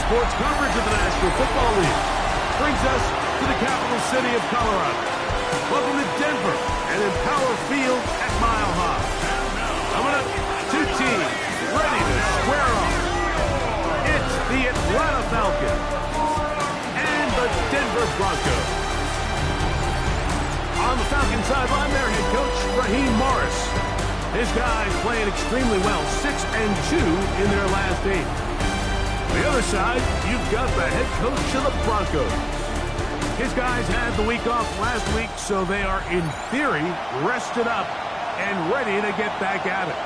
sports coverage of the National Football League brings us to the capital city of Colorado. Welcome to Denver and Empower Field at Mile High. Coming up, two teams ready to square off. It's the Atlanta Falcons and the Denver Broncos. On the Falcons sideline, their head coach, Raheem Morris. His guys playing extremely well, 6-2 in their last 8. On the other side, you've got the head coach of the Broncos. His guys had the week off last week, so they are, in theory, rested up and ready to get back at it.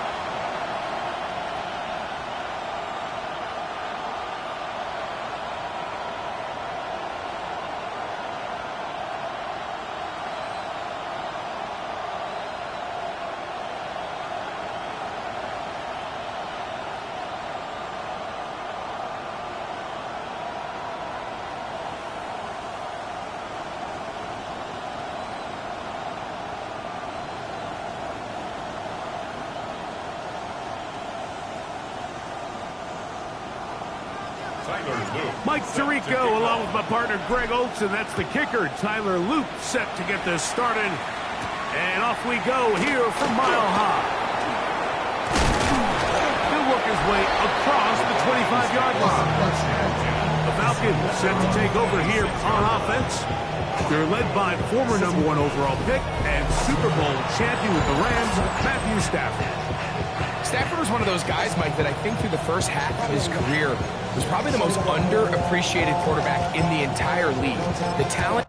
Mike Tirico along with my partner Greg Olson. That's the kicker. Tyler Loop set to get this started. And off we go here from Mile High. He'll work his way across the 25-yard line. The Falcons set to take over here on offense. They're led by former #1 overall pick and Super Bowl champion with the Rams, Matthew Stafford. Stafford was one of those guys, Mike, that I think through the first half of his career was probably the most underappreciated quarterback in the entire league. The talent...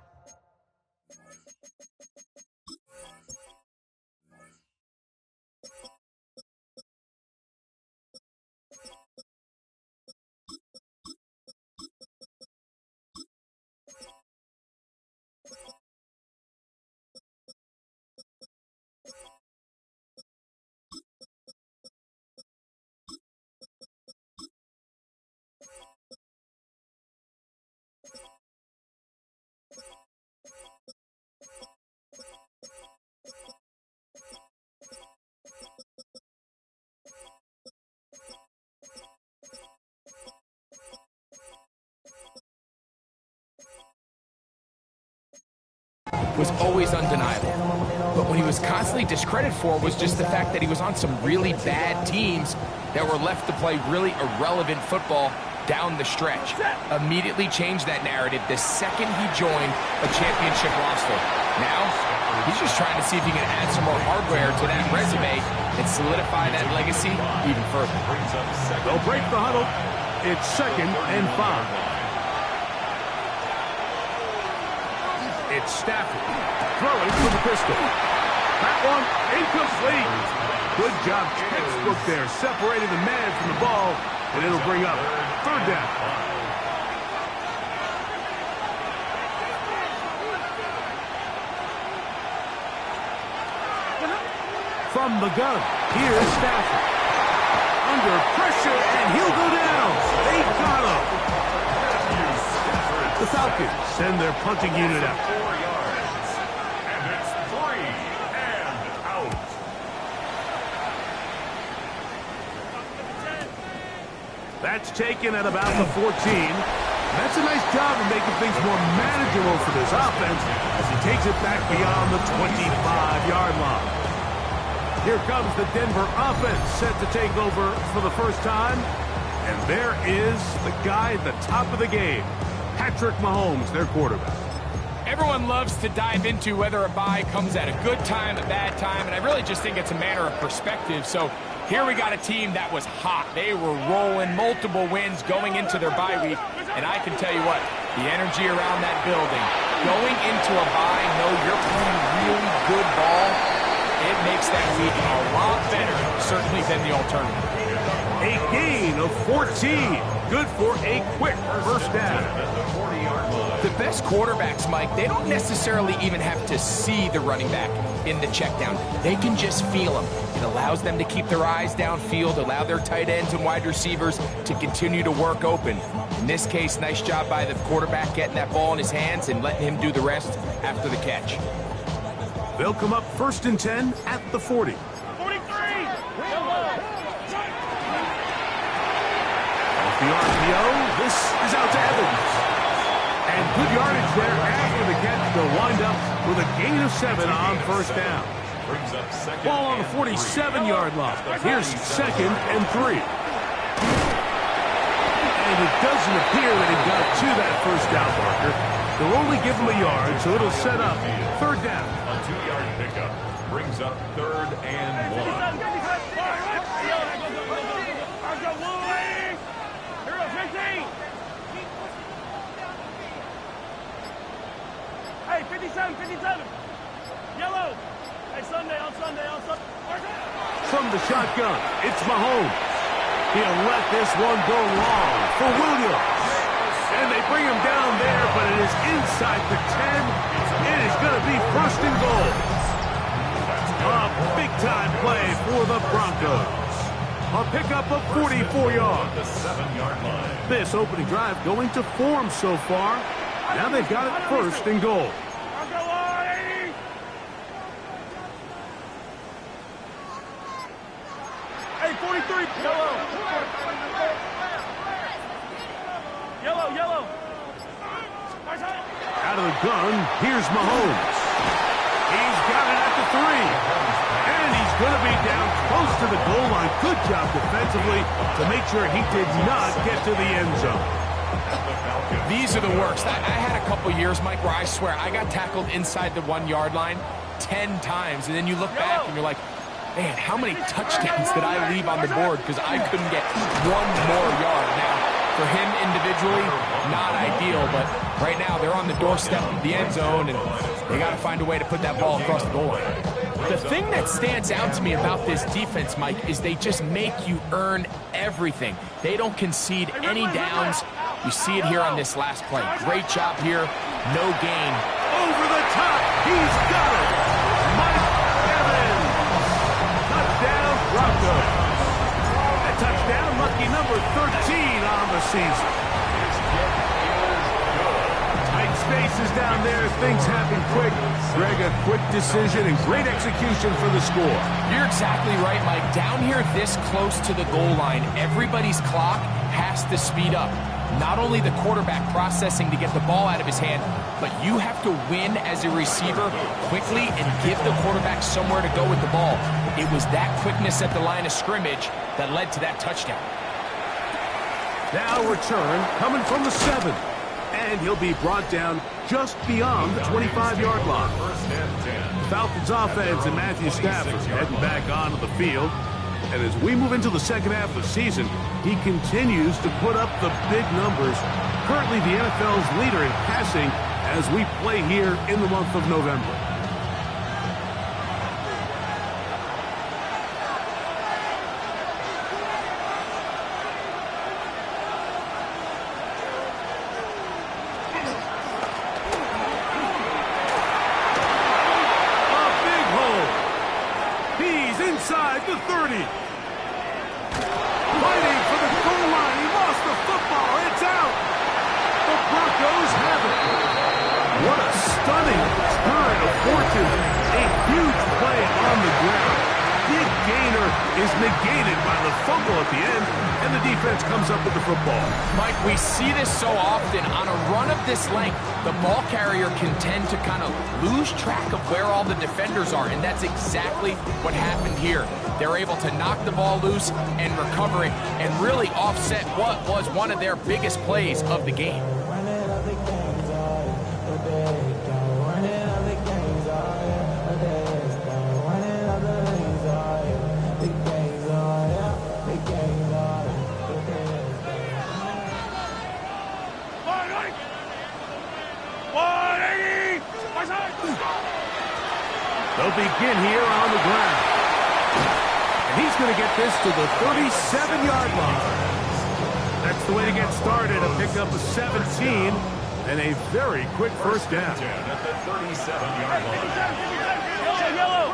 was always undeniable. But what he was constantly discredited for was just the fact that he was on some really bad teams that were left to play really irrelevant football down the stretch. Immediately changed that narrative the second he joined a championship roster. Now, he's just trying to see if he can add some more hardware to that resume and solidify that legacy even further. They'll break the huddle. It's 2nd and 5. It's Stafford throwing for the pistol. That one incomplete. Good job, textbook there, separating the man from the ball, and it'll bring up 3rd down. From the gun, here's Stafford. Under pressure, and he'll go down. They got him. The Falcons send their punting unit out. 4 yards. And it's 3 and out. That's taken at about the 14. That's a nice job of making things more manageable for this offense as he takes it back beyond the 25-yard line. Here comes the Denver offense set to take over for the first time. And there is the guy at the top of the game, Patrick Mahomes, their quarterback. Everyone loves to dive into whether a bye comes at a good time, a bad time, and I really just think it's a matter of perspective. So here we got a team that was hot. They were rolling, multiple wins going into their bye week, and I can tell you what, the energy around that building, going into a bye, know you're playing really good ball, it makes that week a lot better, certainly, than the alternative. A gain of 14. Good for a quick first down. The best quarterbacks, Mike, they don't necessarily even have to see the running back in the check down. They can just feel him. It allows them to keep their eyes downfield, allow their tight ends and wide receivers to continue to work open. In this case, nice job by the quarterback getting that ball in his hands and letting him do the rest after the catch. They'll come up 1st and 10 at the 40. 43! the RPO. This is out to Evans. And good yardage there after the catch. They'll wind up with a gain of 7 on first down. Ball on the 47-yard line. Here's 2nd and 3. And it doesn't appear that he got to that first down marker. They'll only give him a yard, so it'll set up 3rd down. A 2-yard pickup brings up 3rd and 1. Hey, 57, 57. Yellow. Hey, Sunday. From the shotgun, it's Mahomes. He'll let this one go long for Williams. And they bring him down there, but it is inside the 10. It is going to be 1st and goal. A big-time play for the Broncos. A pickup of 44 yards. The 7-yard line. This opening drive going to form so far. Now they've got it 1st and goal. Hey, 43. Yellow. Out of the gun, here's Mahomes. He's got it at the 3. And he's going to be down close to the goal line. Good job defensively to make sure he did not get to the end zone. These are the worst. I had a couple years, Mike, where I swear I got tackled inside the 1-yard line 10 times. And then you look back and you're like, man, how many touchdowns did I leave on the board because I couldn't get 1 more yard? Now, for him individually, not ideal, but right now they're on the doorstep of the end zone, and they got to find a way to put that ball across the goal line. The thing that stands out to me about this defense, Mike, is they just make you earn everything. They don't concede any downs. You see it here on this last play. Great job here. No gain. Over the top. He's got it. Mike Evans. Touchdown, Broncos. A touchdown, lucky number 13 on the season. Tight spaces down there. Things happen quick. Greg, a quick decision and great execution for the score. You're exactly right, Mike. Down here this close to the goal line, everybody's clock has to speed up. Not only the quarterback processing to get the ball out of his hand, but you have to win as a receiver quickly and give the quarterback somewhere to go with the ball. It was that quickness at the line of scrimmage that led to that touchdown. Now return coming from the 7. And he'll be brought down just beyond the 25-yard line. Falcons offense and Matthew Stafford heading back onto the field. And as we move into the second half of the season, he continues to put up the big numbers. Currently the NFL's leader in passing as we play here in the month of November. Inside the 30. Fighting for the goal line. He lost the football. It's out. The Broncos have it. What a stunning turn of fortune. A huge play on the ground. Big gainer is negated by the fumble at the end, and the defense comes up with the football. Mike, we see this so often. On a run of this length, the ball carrier can tend to kind of lose track of where all the defenders are, and that's exactly what happened here. They're able to knock the ball loose and recover it and really offset what was one of their biggest plays of the game. They'll begin here on the ground. And he's going to get this to the 37-yard line. That's the way to get started. A pickup of 17 and a very quick first down. At the 37-yard line. Yellow.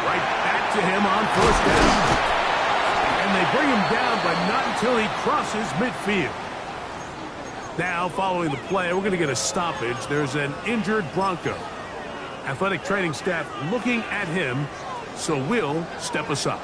Right back to him on first down. And they bring him down, but not until he crosses midfield. Now, following the play, we're going to get a stoppage. There's an injured Bronco. Athletic training staff looking at him, so we'll step aside.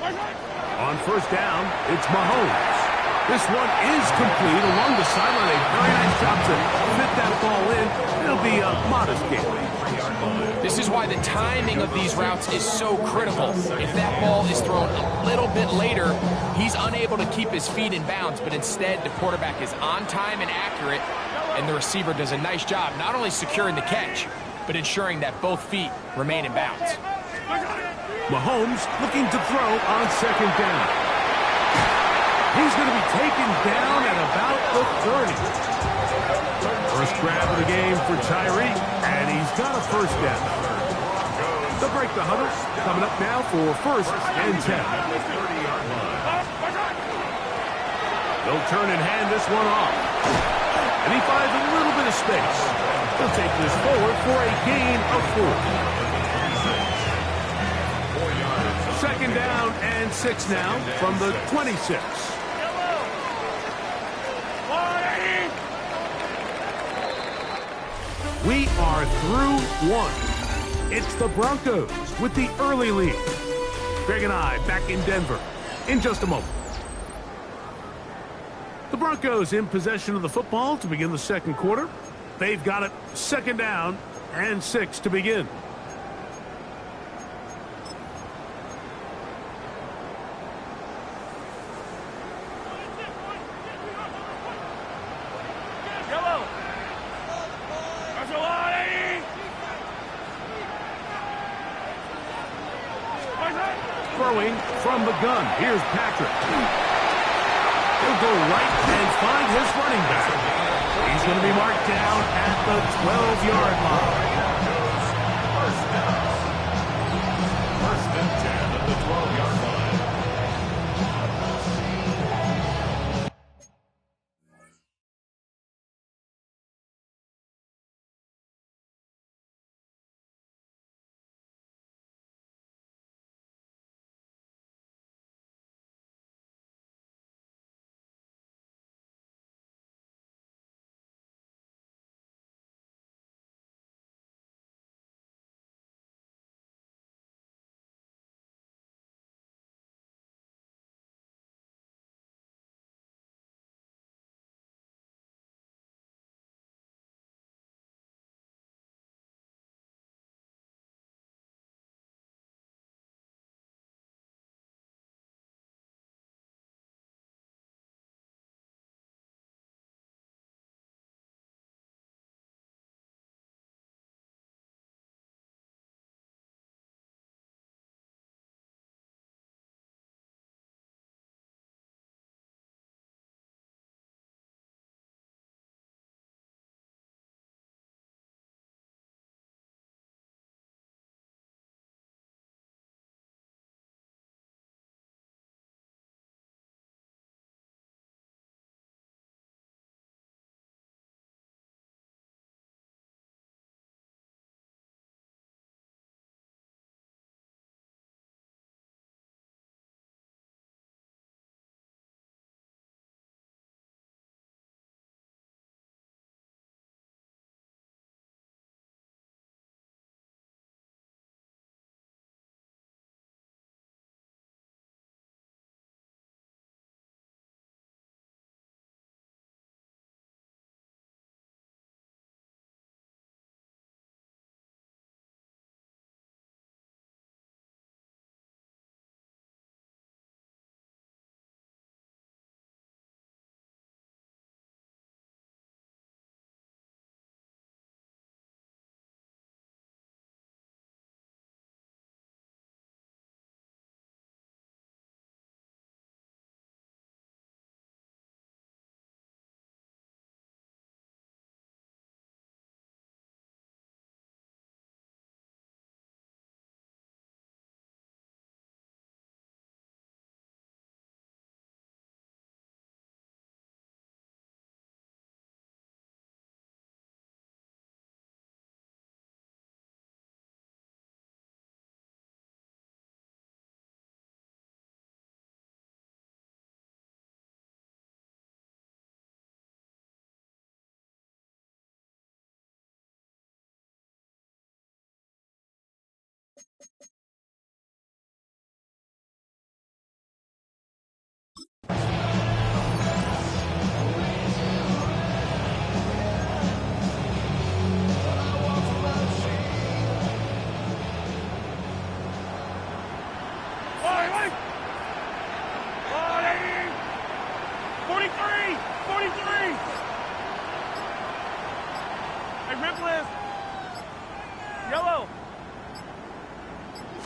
On first down, it's Mahomes. This one is complete along the sideline. A very nice job to fit that ball in. It'll be a modest gain. This is why the timing of these routes is so critical. If that ball is thrown a little bit later, he's unable to keep his feet in bounds, but instead the quarterback is on time and accurate, and the receiver does a nice job not only securing the catch, but ensuring that both feet remain in bounds. Mahomes looking to throw on second down. He's going to be taken down at about the 30. First grab of the game for Tyree, and he's got a first down. They'll break the huddle. Coming up now for first and 10. They'll turn and hand this one off. And he finds a little bit of space. He'll take this forward for a gain of 4. Second down and 6 now from the 26. We are through one. It's the Broncos with the early lead. Greg and I back in Denver in just a moment. The Broncos in possession of the football to begin the second quarter. They've got it second down and 6 to begin. Throwing from the gun. Here's Patrick. He'll go right and find his running back. He's going to be marked down at the 12-yard line. First and 10 at the 12-yard line.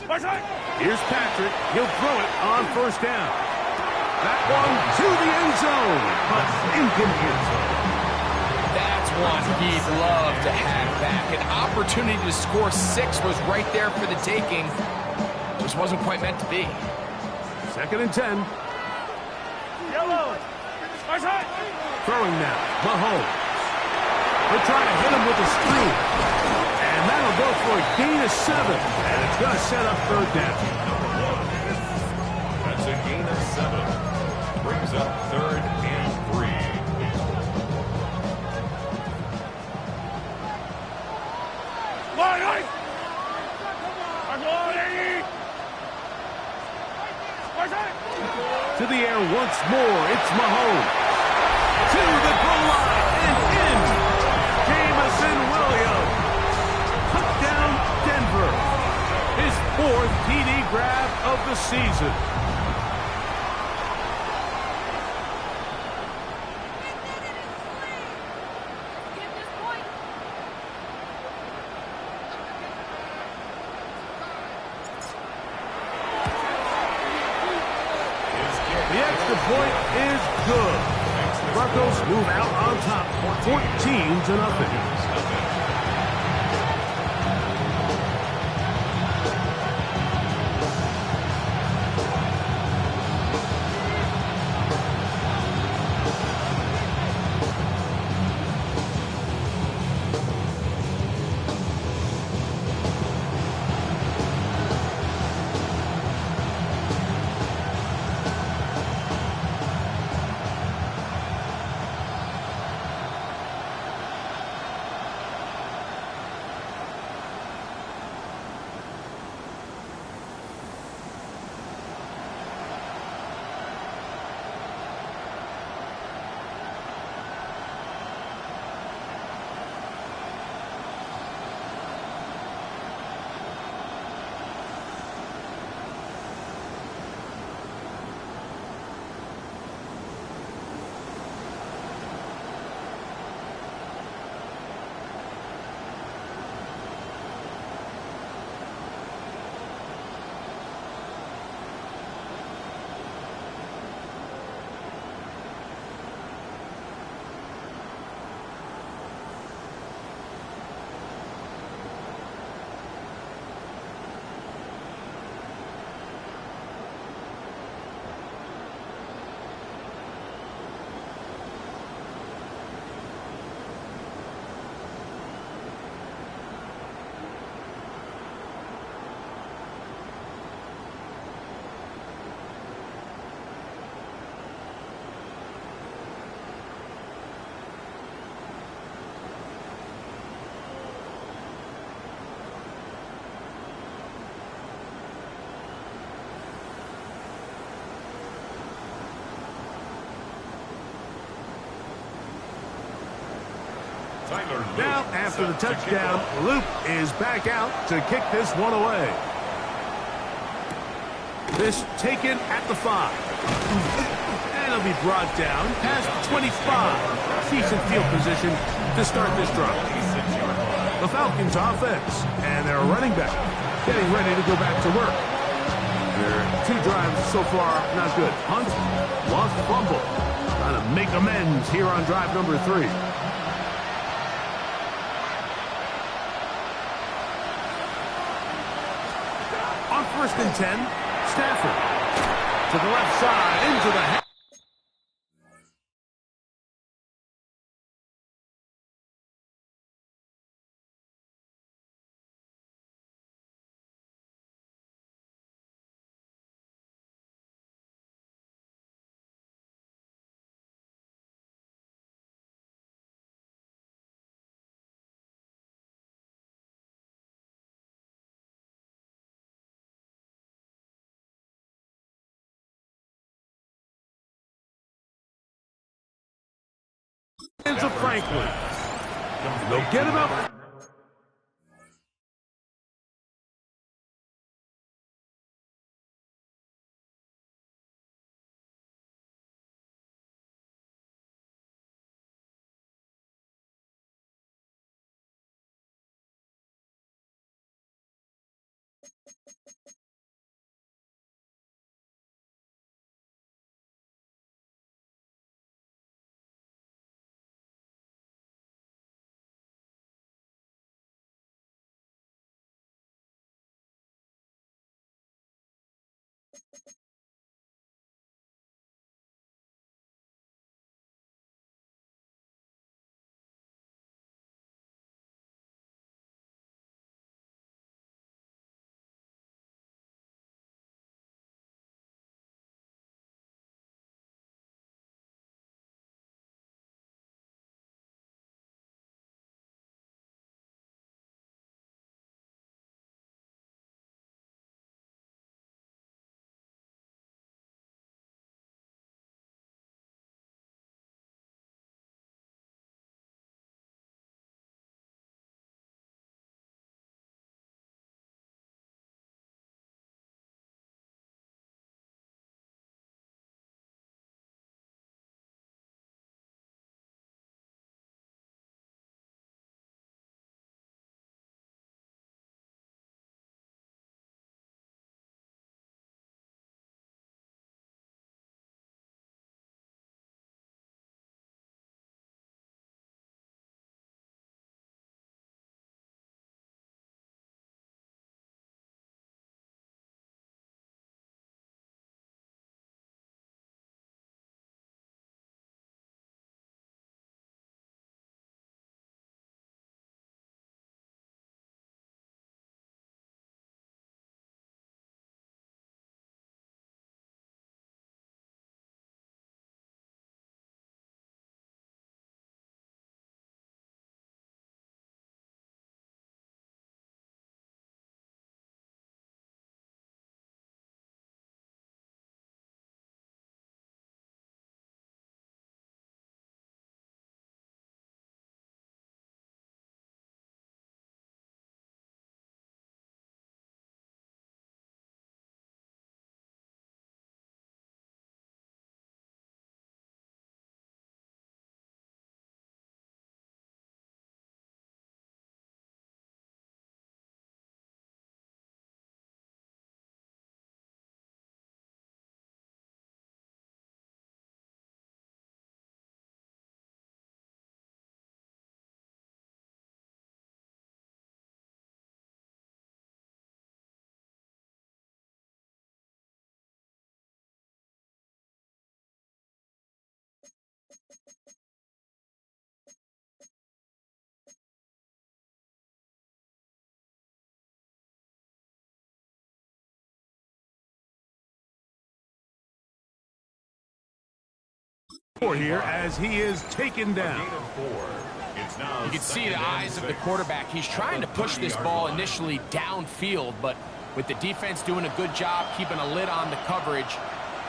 Right side. Here's Patrick. He'll throw it on first down. That one to the end zone, but incomplete. That's one he'd love to have back. An opportunity to score 6 was right there for the taking. Just wasn't quite meant to be. 2nd and 10. Yellow. Right side. Throwing now. Mahomes. They're trying to hit him with a screen. And that'll go for a gain of 7. And it's going to set up 3rd down. That's a gain of 7. Brings up 3rd and 3. Line, right. Right side. Right side. To the air once more. It's Mahomes. To the goal line and in. Jameson Williams. Touchdown, Denver. His 4th TD grab of the season. The extra point is good. Broncos move out on top, 14-0. Now, after the touchdown, Luke is back out to kick this one away. This taken at the 5. And it'll be brought down past 25. Decent field position to start this drive. The Falcons offense and their running back getting ready to go back to work. Their 2 drives so far, not good. Hunt, lost fumble. Trying to make amends here on drive number 3. On 1st and 10, Stafford to the left side, into the hands of Franklin. They'll get him up. Here as he is taken down. You can see the eyes of the quarterback. He's trying to push this ball initially downfield, but with the defense doing a good job keeping a lid on the coverage,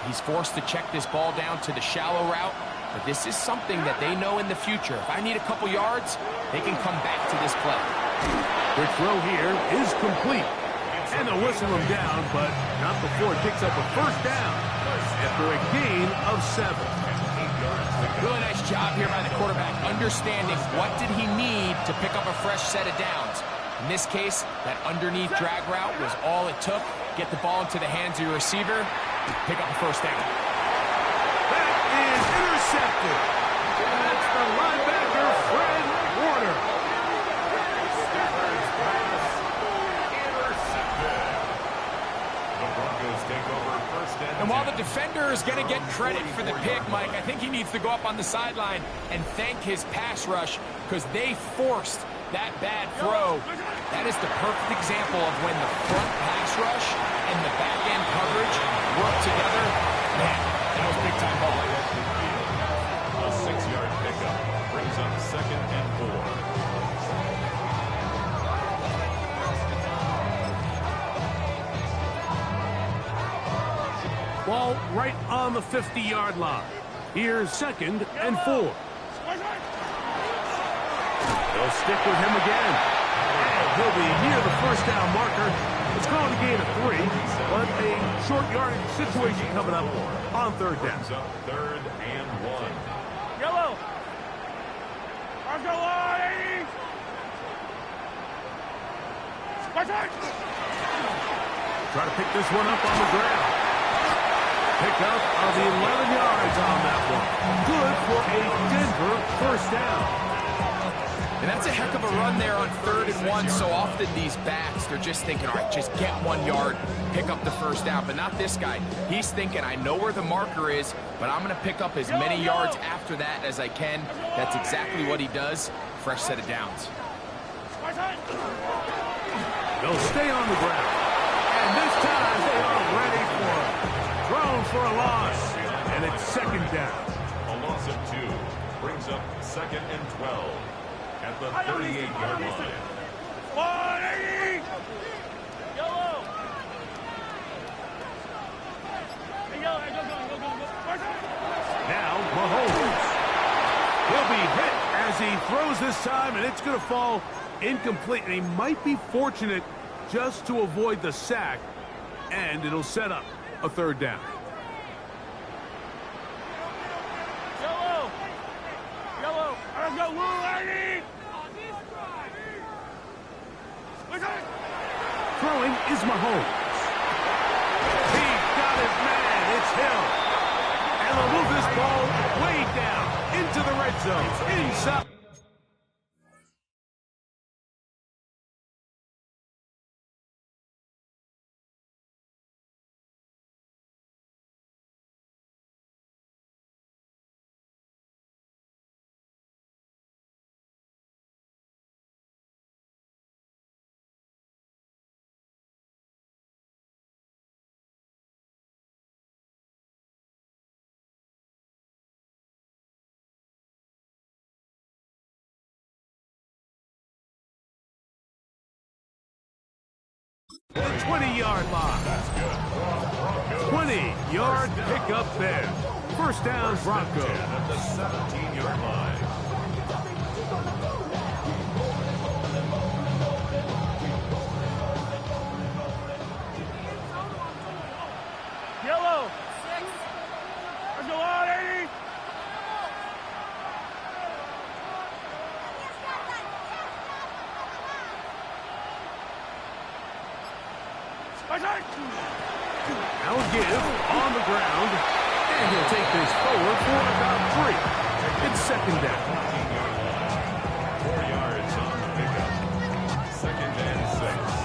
he's forced to check this ball down to the shallow route. But this is something that they know in the future. If I need a couple yards, they can come back to this play. The throw here is complete. And they'll whistle him down, but not before it picks up a first down after a gain of 7. Really nice job here by the quarterback, understanding what did he need to pick up a fresh set of downs. In this case, that underneath drag route was all it took. Get the ball into the hands of your receiver, pick up a first down. That is intercepted. That's the linebacker, Fred Warner. And while the defender is going to get credit for the pick, Mike, I think he needs to go up on the sideline and thank his pass rush because they forced that bad throw. That is the perfect example of when the front pass rush and the back end coverage work together. Man, that was big-time ball. A 6-yard pickup brings up 2nd and 4. Ball right on the 50-yard line. Here's 2nd and 4. They'll stick with him again. And he'll be near the first down marker. It's called a gain of 3, but a short yardage situation coming up on 3rd down. 3rd and 1. Yellow. Arms go wide, 80. Try to pick this one up on the ground. Pick up of the 11 yards on that one. Good for a Denver first down. And that's a heck of a run there on 3rd and 1. So often these backs, they're just thinking, all right, just get 1 yard, pick up the first down. But not this guy. He's thinking, I know where the marker is, but I'm going to pick up as many yards after that as I can. That's exactly what he does. Fresh set of downs. They'll stay on the ground. And this time they are ready for it. Thrown for a loss, and it's 2nd down. A loss of 2 brings up 2nd and 12 at the 38-yard line. 180. Yellow. Hey, yellow, go. Now Mahomes. He'll be hit as he throws this time, and it's going to fall incomplete. And he might be fortunate just to avoid the sack, and it'll set up a 3rd down. Yellow. Let's go, lady. Throwing is Mahomes. He got his man. It's Hill. And they'll move this ball way down into the red zone. Inside. The 20-yard line. 20-yard pickup there. First down, Broncos. At the 17-yard line. Yellow. 6. Let's go on, 80. Now a give on the ground, and he'll take this forward for about 3. It's 2nd down. 4 yards on the pickup. 2nd and 6.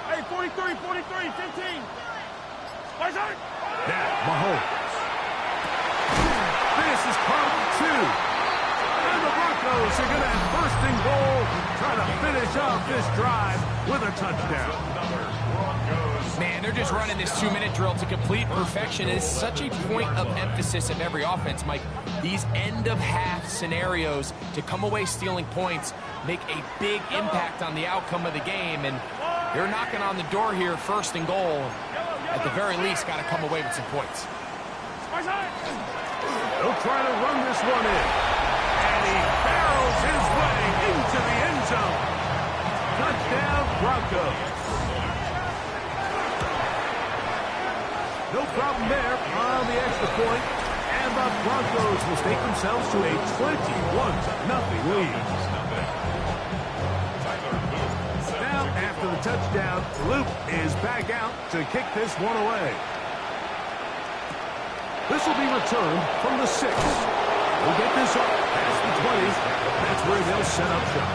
Hey, 43, 43, 15. Where's that? Now, Mahomes. This is part 2. And the Broncos are going to have first and goal, trying to finish off this drive with a touchdown. Man, they're just running this 2-minute drill to complete perfection. It is such a point of emphasis of every offense, Mike. These end-of-half scenarios to come away stealing points make a big impact on the outcome of the game, and they're knocking on the door here, first and goal. At the very least, got to come away with some points. They'll try to run this one in. And he barrels his way into the end zone. Touchdown, Broncos. No problem there on the extra point. And the Broncos will stake themselves to a 21-0 lead. Now, after the touchdown, Luke is back out to kick this one away. This will be returned from the 6. We'll get this up past the 20. That's where they'll set up shop.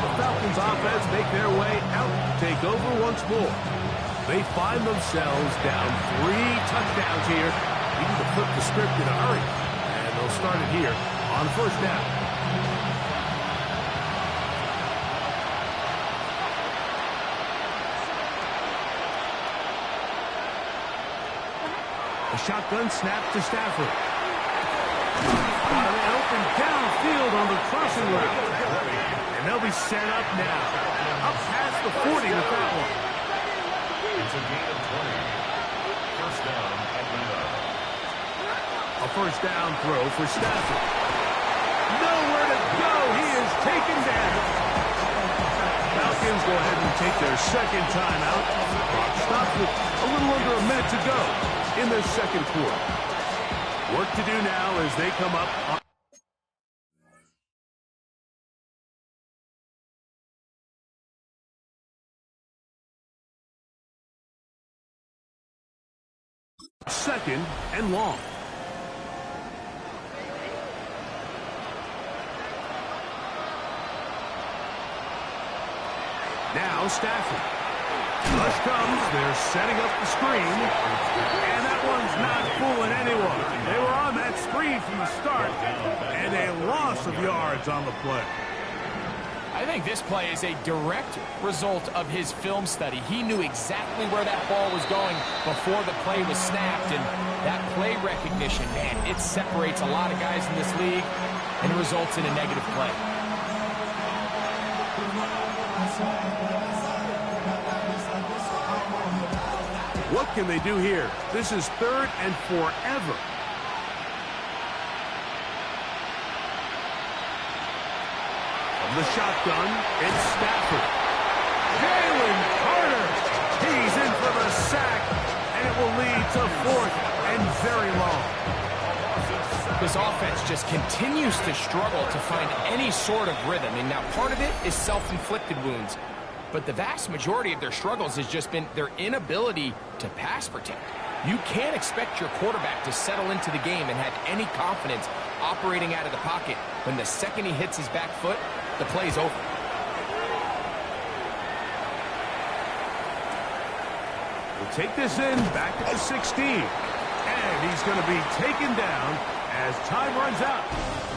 The Falcons offense make their way out, take over once more. They find themselves down 3 touchdowns here. We need to flip the script in a hurry. And they'll start it here on first down. A shotgun snap to Stafford. An open downfield on the crossing route. And they'll be set up now. Up past the 40 with that one. It's a gain of 20. First down, Atlanta. A first down throw for Stafford. Nowhere to go. He is taken down. Falcons go ahead and take their second timeout. Clock stops with a little under a minute to go in the second quarter. Work to do now as they come up on second and long. Now Stafford. Rush comes, they're setting up the screen, and that one's not fooling anyone. They were on that screen from the start, and a loss of yards on the play. I think this play is a direct result of his film study. He knew exactly where that ball was going before the play was snapped, and that play recognition, man, it separates a lot of guys in this league and results in a negative play. What can they do here? This is third and forever. From the shotgun, it's Stafford. Jalen Carter. He's in for the sack, and it will lead to fourth and very long. This offense just continues to struggle to find any sort of rhythm. And now part of it is self-inflicted wounds. But the vast majority of their struggles has just been their inability to pass protect. You can't expect your quarterback to settle into the game and have any confidence operating out of the pocket when the second he hits his back foot, the play's over. We'll take this in back at the 16. And he's going to be taken down as time runs out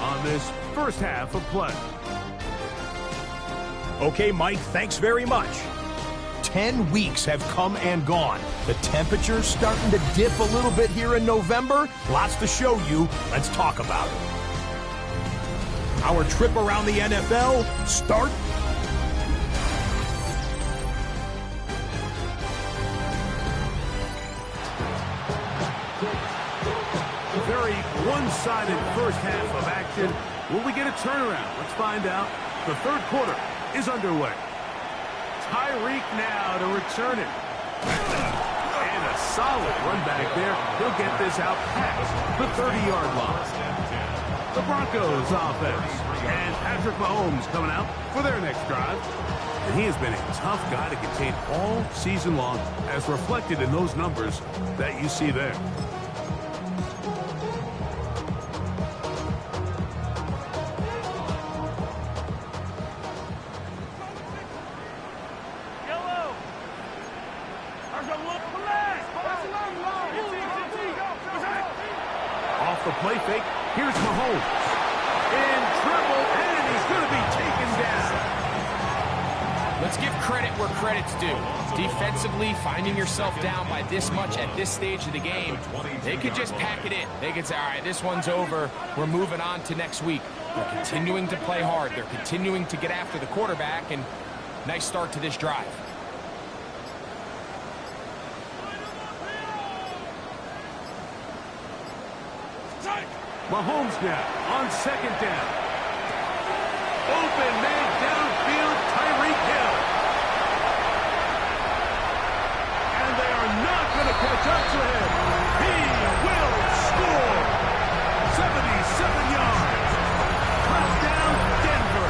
on this first half of play. Okay, Mike, thanks very much. 10 weeks have come and gone. The temperature's starting to dip a little bit here in November. Lots to show you. Let's talk about it. Our trip around the NFL starts. Very one-sided first half of action. Will we get a turnaround? Let's find out. The third quarter is underway. Tyreek now to return it. And a solid run back there. He'll get this out past the 30-yard line. The Broncos offense. And Patrick Mahomes coming out for their next drive. And he has been a tough guy to contain all season long, as reflected in those numbers that you see there. Mahomes. In trouble, and he's going to be taken down. Let's give credit where credit's due. Defensively, finding yourself down by this much at this stage of the game, they could just pack it in. They could say, all right, this one's over. We're moving on to next week. They're continuing to play hard. They're continuing to get after the quarterback, and nice start to this drive. Mahomes now on second down. Open man downfield, Tyreek Hill. And they are not going to catch up to him. He will score. 77 yards. Touchdown, Denver.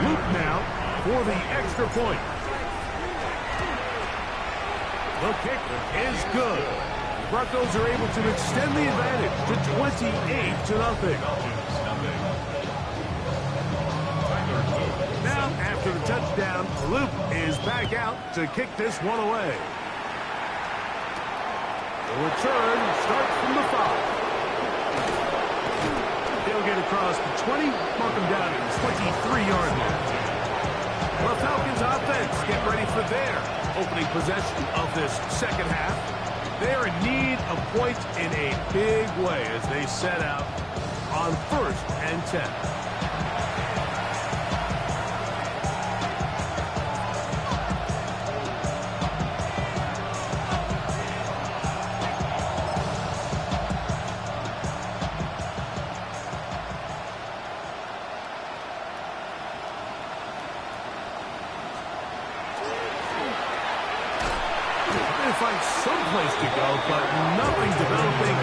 Luke now for the extra point. The kick is good. The Broncos are able to extend the advantage to 28-0. Now, after the touchdown, Luke is back out to kick this one away. The return starts from the 5. He'll get across the 20, mark him down at the 23-yard line. The Falcons offense get ready for their opening possession of this second half. They're in need of points in a big way as they set out on 1st and 10. Find someplace to go, but nothing developing.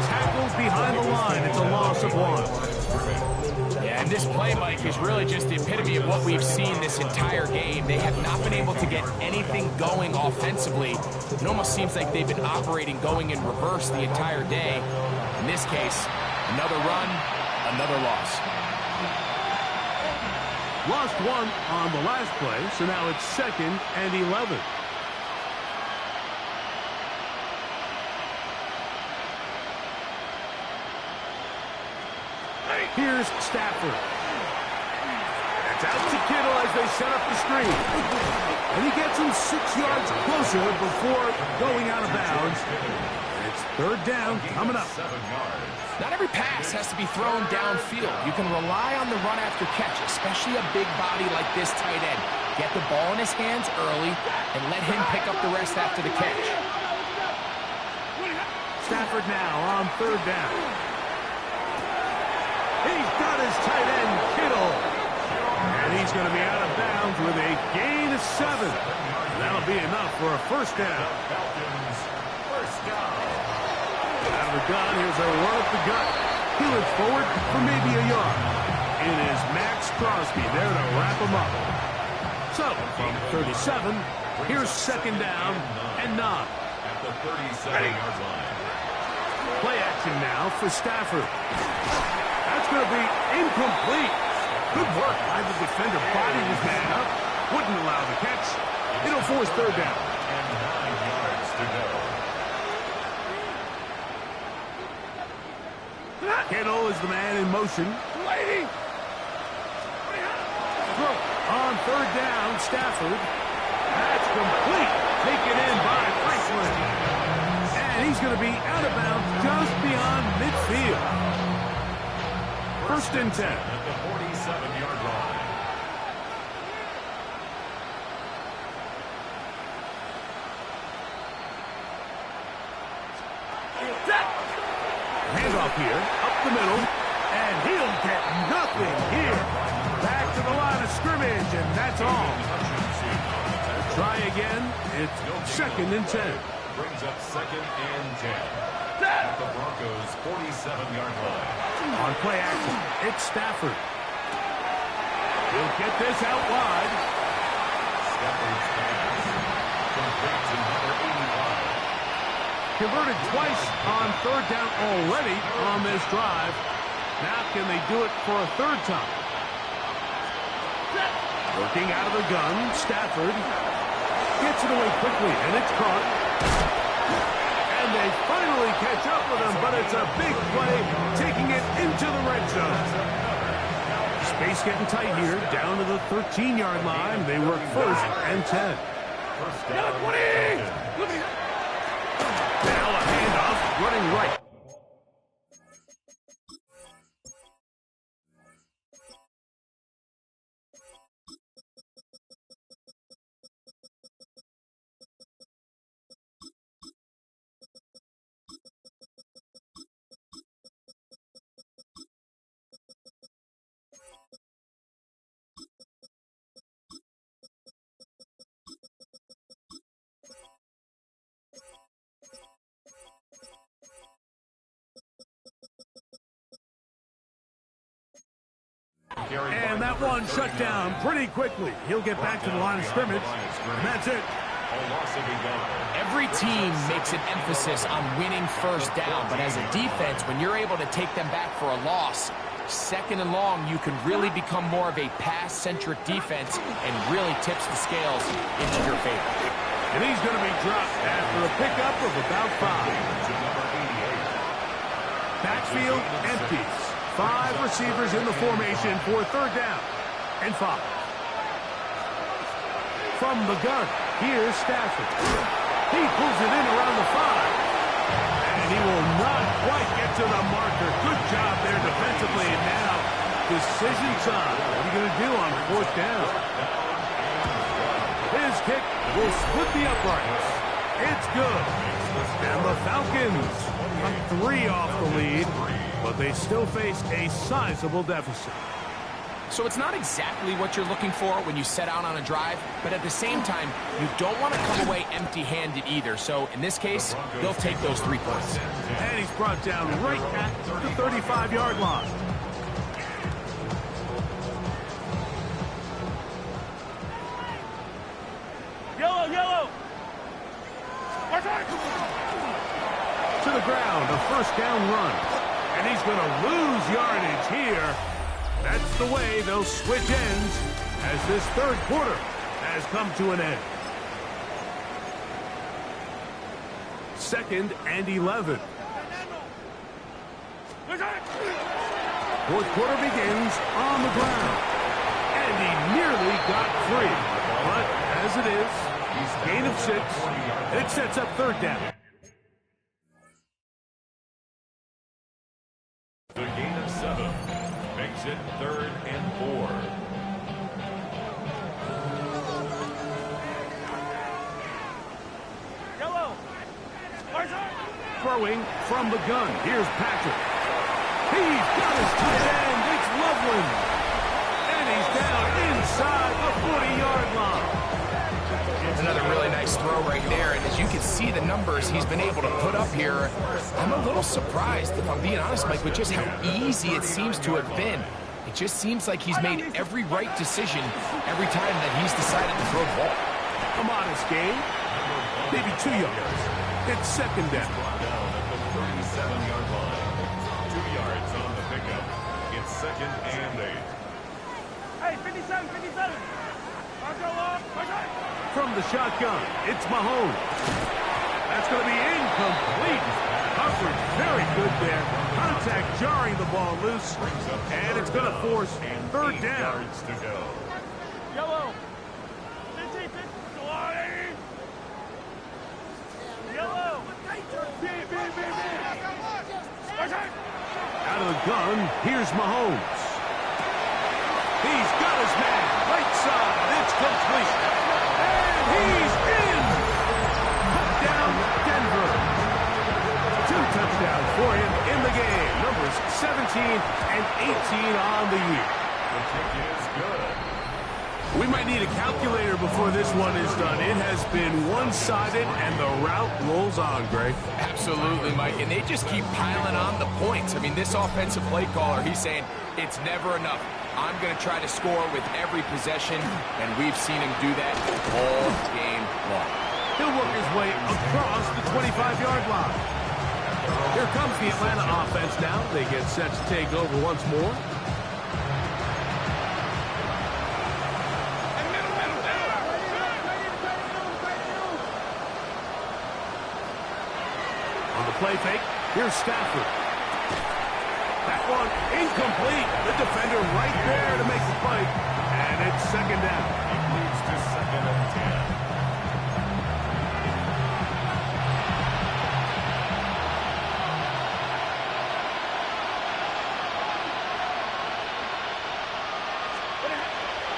Tackles behind the line. It's a loss of 1. Yeah, and this play, Mike, is really just the epitome of what we've seen this entire game. They have not been able to get anything going offensively. It almost seems like they've been operating going in reverse the entire day. In this case, another run, another loss. Lost 1 on the last play, so now it's 2nd and 11. Here's Stafford. It's out to Kittle as they set up the screen. And he gets him 6 yards closer before going out of bounds. It's 3rd down coming up. Not every pass has to be thrown downfield. You can rely on the run after catch, especially a big body like this tight end. Get the ball in his hands early and let him pick up the rest after the catch. Stafford now on 3rd down. He's got his tight end, Kittle. And he's going to be out of bounds with a gain of 7. That'll be enough for a 1st down. Out of the gun, here's a run up the gut. He looks forward for maybe a yard. It is Max Crosby there to wrap him up. So, from 37, here's 2nd down and 9. At the 37-yard line. Play action now for Stafford. That's going to be incomplete. Good work by the defender. Bodied his man up. Wouldn't allow the catch. It'll force 3rd down. And 9 yards to go. Kittle is the man in motion. Throw on 3rd down, Stafford. That's complete. Taken in by Franklin. And he's going to be out of bounds just beyond midfield. 1st and 10. At the 47-yard line. Handoff here, up the middle, and he'll get nothing here. Back to the line of scrimmage, and that's all. Try again. It's 2nd and 10. Brings up 2nd and 10. At the Broncos' 47-yard line. On play action, it's Stafford. He'll get this out wide. Stafford's pass. Complete to number 85. Converted twice on 3rd down already on this drive. Now can they do it for a 3rd time? Working out of the gun, Stafford gets it away quickly, and it's caught. they finally catch up with him, but it's a big play, taking it into the red zone. Space getting tight here, down to the 13-yard line. They work 1st and 10. Now Now a handoff, running right. And that one shut down pretty quickly. He'll get back to the line of scrimmage, and that's it. Every team makes an emphasis on winning 1st down, but as a defense, when you're able to take them back for a loss, 2nd and long, you can really become more of a pass-centric defense and really tips the scales into your favor. And he's going to be dropped after a pickup of about 5. Backfield empties. 5 receivers in the formation for 3rd down and 5. From the gun, here's Stafford. He pulls it in around the 5. And he will not quite get to the marker. Good job there defensively. And now, decision time. What are you going to do on 4th down? His kick will split the uprights. It's good. And the Falcons come 3 off the lead, but they still face a sizable deficit. So it's not exactly what you're looking for when you set out on a drive, but at the same time, you don't want to come away empty-handed either. So in this case, they'll take those 3 points. And he's brought down right at the 35-yard line. Yellow! To the ground, a 1st down run. And he's going to lose yardage here. That's the way they'll switch ends as this 3rd quarter has come to an end. 2nd and 11. 4th quarter begins on the ground. And he nearly got free. But as it is, he's gain of 6. And it sets up 3rd down. The gain of 7 makes it 3rd and 4. Yellow! Throwing from the gun. Here's Patrick. He's got his tight end. It's Loveland. And he's down inside the 40-yard line. Another really nice throw right there, and as you can see the numbers he's been able to put up here, I'm a little surprised, if I'm being honest, Mike, with just how easy it seems to have been. It just seems like he's made every right decision every time that he's decided to throw the ball. Come on, this game. Maybe 2 yards. It's 2nd down. Brought down at the 37-yard line. 2 yards on the pickup. It's 2nd and 8. Hey, 57! From the shotgun, it's Mahomes. That's going to be incomplete. Coverage very good there. Contact jarring the ball loose. And it's going to force 3rd down. Yards to go. Yellow! Yellow! Out of the gun, here's Mahomes. He's got his man. Right side. It's complete. And he's in. Touchdown, Denver. 2 touchdowns for him in the game. Numbers 17 and 18 on the year. The kick is good. We might need a calculator before this one is done. It has been one-sided, and the route rolls on, Greg. Absolutely, Mike, and they just keep piling on the points. I mean, this offensive play caller, he's saying it's never enough. I'm going to try to score with every possession, and we've seen him do that all game long. He'll work his way across the 25-yard line. Here comes the Atlanta offense now. They get set to take over once more. play fake. Here's Stafford. That one incomplete. The defender right there to make the play. And it's second down. He leads to 2nd and 10.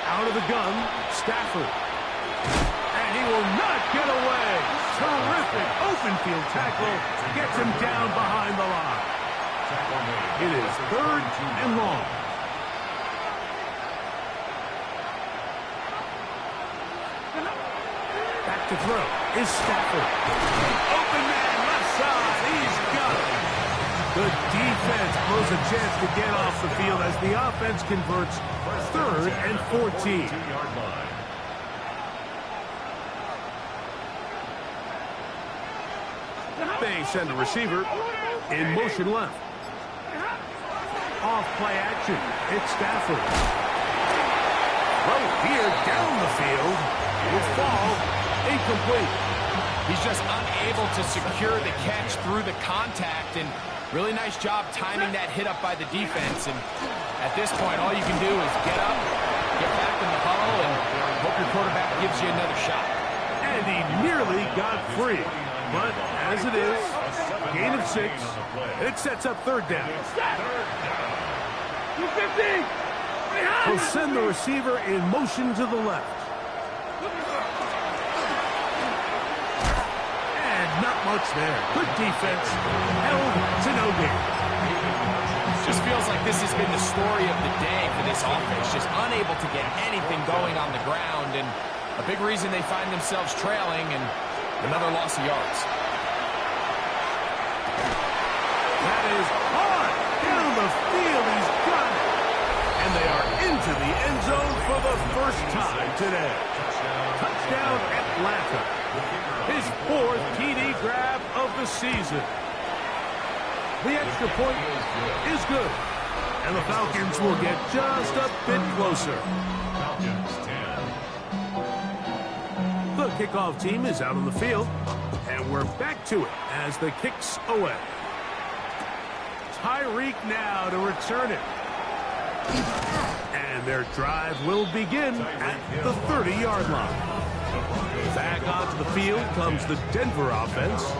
Out of the gun, Stafford. And he will not get away. Terrific open field tackle. Gets him down behind the line. It is 3rd and long. Back to throw is Stafford. Open man left side. He's got it. The defense blows a chance to get off the field as the offense converts 3rd and 14. 2-yard line. They send the receiver in motion left. Off play action. It's Stafford. Right here down the field. It will fall incomplete. He's just unable to secure the catch through the contact, and really nice job timing that hit up by the defense. And at this point, all you can do is get up, get back in the huddle, and hope your quarterback gives you another shot. And he nearly got free. But as it is, gain of 6, and it sets up 3rd down. 250. He'll send the receiver in motion to the left. And not much there. Good defense. Held to no gain. Just feels like this has been the story of the day for this offense. Just unable to get anything going on the ground, and a big reason they find themselves trailing and another loss of yards. That is hard down the field. He's got it. And they are into the end zone for the first time today. Touchdown Atlanta. His 4th TD grab of the season. The extra point is good. And the Falcons will get just a bit closer. Falcons 10. The kickoff team is out on the field. And we're back to it as the kick's away. Tyreek now to return it. And their drive will begin at the 30-yard line. Back onto the field comes the Denver offense.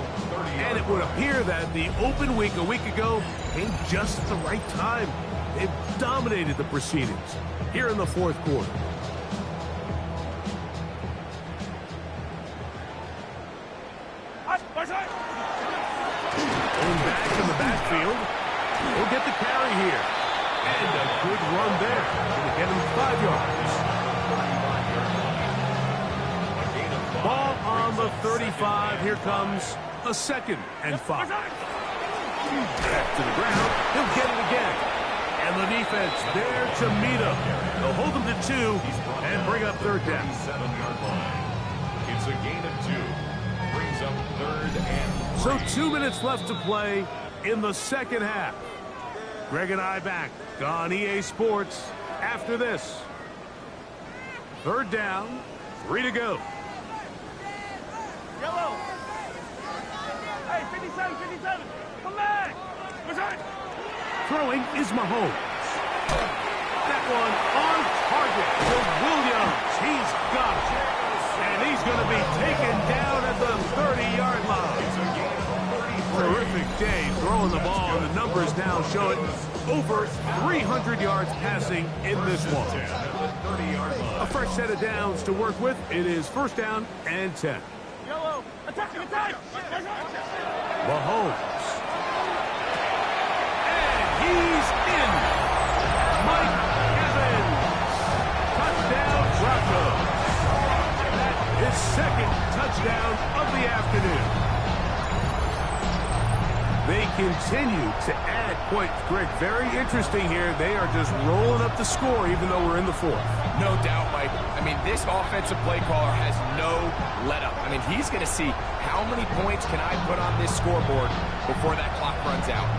And it would appear that the open week a week ago came just at the right time. They've dominated the proceedings here in the 4th quarter. Going back in the backfield. He'll get the carry here. And a good run there. Going to get him 5 yards. Ball on the 35. Here comes a 2nd and 5. Back to the ground. He'll get it again. And the defense there to meet him. They'll hold him to 2 and bring up 3rd down. 7-yard line. It's a gain of 2. Brings up 3rd and 3. So 2 minutes left to play in the 2nd half. Greg and I back on EA Sports after this. 3rd down, 3 to go. Yellow. Hey, 57, 57. Come back. Throwing is Mahomes. That one on target to Williams. He's got it. And he's going to be taken down at the 30-yard line. Terrific day throwing the ball, and the numbers now show it over 300 yards passing in this one. A fresh set of downs to work with. It is 1st down and 10. Yellow. Attack, attack. Mahomes. And he's in. Mike Evans. Touchdown Broncos. His 2nd touchdown of the afternoon. They continue to add points. Greg, very interesting here. They are just rolling up the score even though we're in the 4th. No doubt, Mike. I mean, this offensive play caller has no let-up. I mean, he's going to see how many points can I put on this scoreboard before that clock runs out.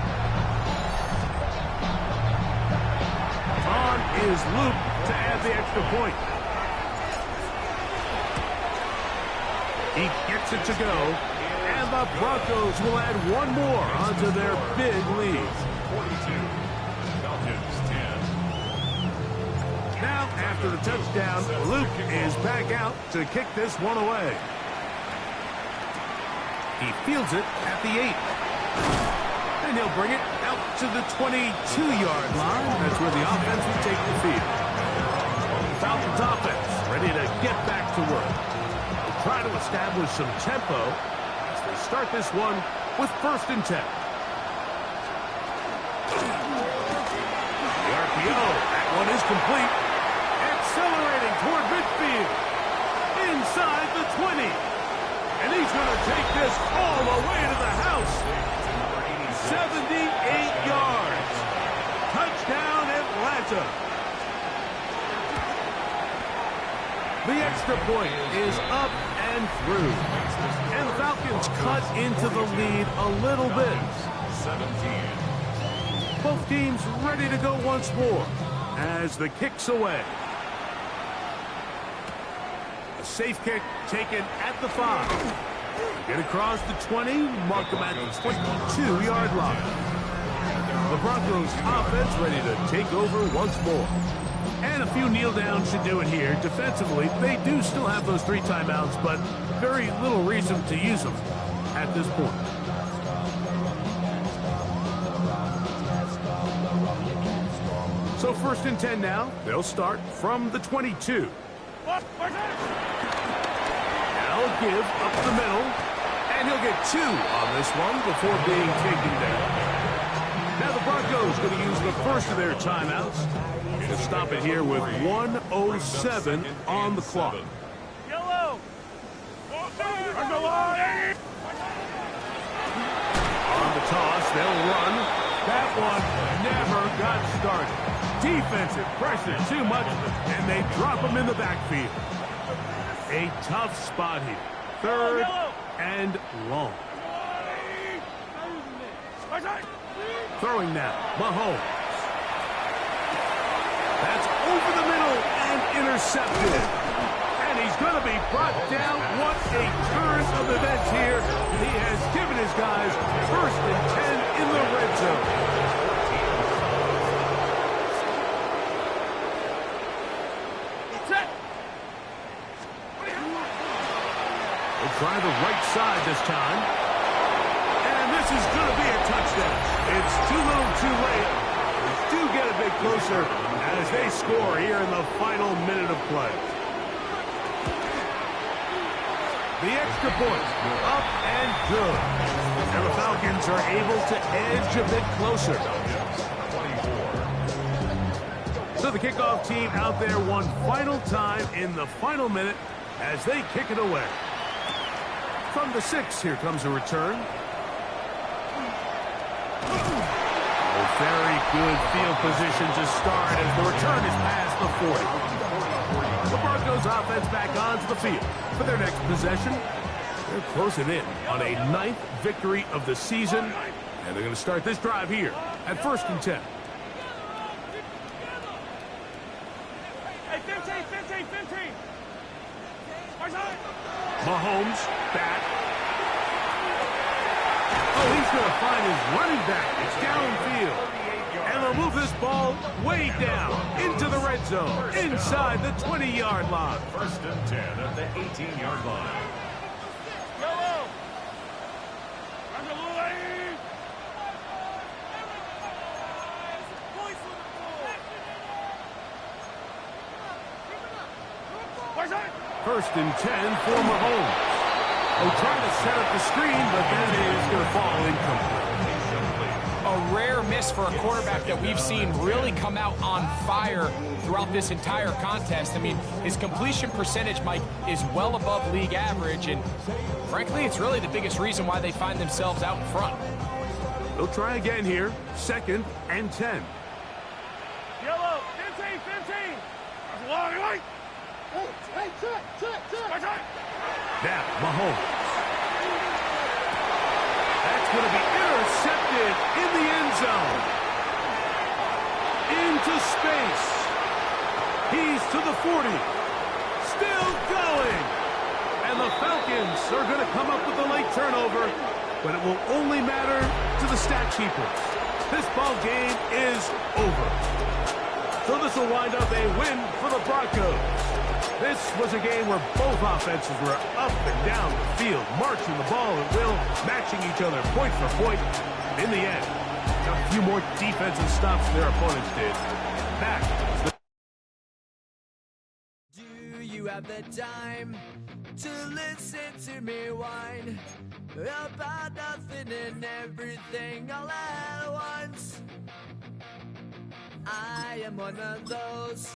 On is Luke to add the extra point. He gets it to go. And And the Broncos will add one more onto their big lead. 42. Falcons 10. Now, after the touchdown, Luke is back out to kick this one away. He fields it at the 8. And he'll bring it out to the 22-yard line. That's where the offense will take the field. Falcons offense ready to get back to work. They'll try to establish some tempo as they start this one with 1st and 10. The RPO, that one is complete. Accelerating toward midfield. Inside the 20. And he's going to take this all the way to the house. 78 yards. Touchdown, Atlanta. The extra point is up and through. And the Falcons cut into the lead a little bit. 17. Both teams ready to go once more as the kick's away. A safe kick taken at the 5. Get across the 20, mark them at the 22-yard line. The Broncos offense ready to take over once more. And a few kneel downs should do it here. Defensively, they do still have those 3 timeouts, but very little reason to use them at this point. So 1st and 10 now. They'll start from the 22. Now a give up the middle. And he'll get 2 on this one before being taken down. Now the Broncos going to use the first of their timeouts to stop it here with 1:07 on the clock. Yellow. On the toss, they'll run. That one never got started. Defensive pressure too much, and they drop him in the backfield. A tough spot here. 3rd and long. Throwing now, Mahomes. That's over the middle and intercepted. And he's going to be brought down. What a turn of events here. He has given his guys 1st and 10 in the red zone. We'll try the right side this time. And this is going to be a touchdown. It's too little too late. They do get a bit closer as they score here in the final minute of play. The extra point, up and good. And the Falcons are able to edge a bit closer. 24. So the kickoff team out there one final time in the final minute as they kick it away. From the 6, here comes a return. Very good field position to start as the return is past the 40. The Broncos offense back onto the field for their next possession. They're closing in on a 9th victory of the season, and they're going to start this drive here at 1st and 10. Hey, 15. Mahomes back. Oh, he's going to find his running back. It's downfield. And they'll move this ball way down into the red zone, inside the 20-yard line. 1st and 10 at the 18-yard line. Yellow. First and 10 for Mahomes. Oh, trying to set up the screen, but then it is going to fall incomplete. A rare miss for a quarterback that we've seen really come out on fire throughout this entire contest. I mean, his completion percentage, Mike, is well above league average, and frankly, it's really the biggest reason why they find themselves out in front. They'll try again here. 2nd and 10. Yellow. 15. Hey, check. Now, Mahomes. That's going to be intercepted in the end zone. Into space. He's to the 40. Still going. And the Falcons are going to come up with a late turnover, but it will only matter to the stat keepers. This ball game is over. So this will wind up a win for the Broncos. This was a game where both offenses were up and down the field, marching the ball at will, matching each other point for point. In the end, a few more defensive stops than their opponents did. That was the Do you have the time to listen to me whine about nothing and everything all at once? I am one of those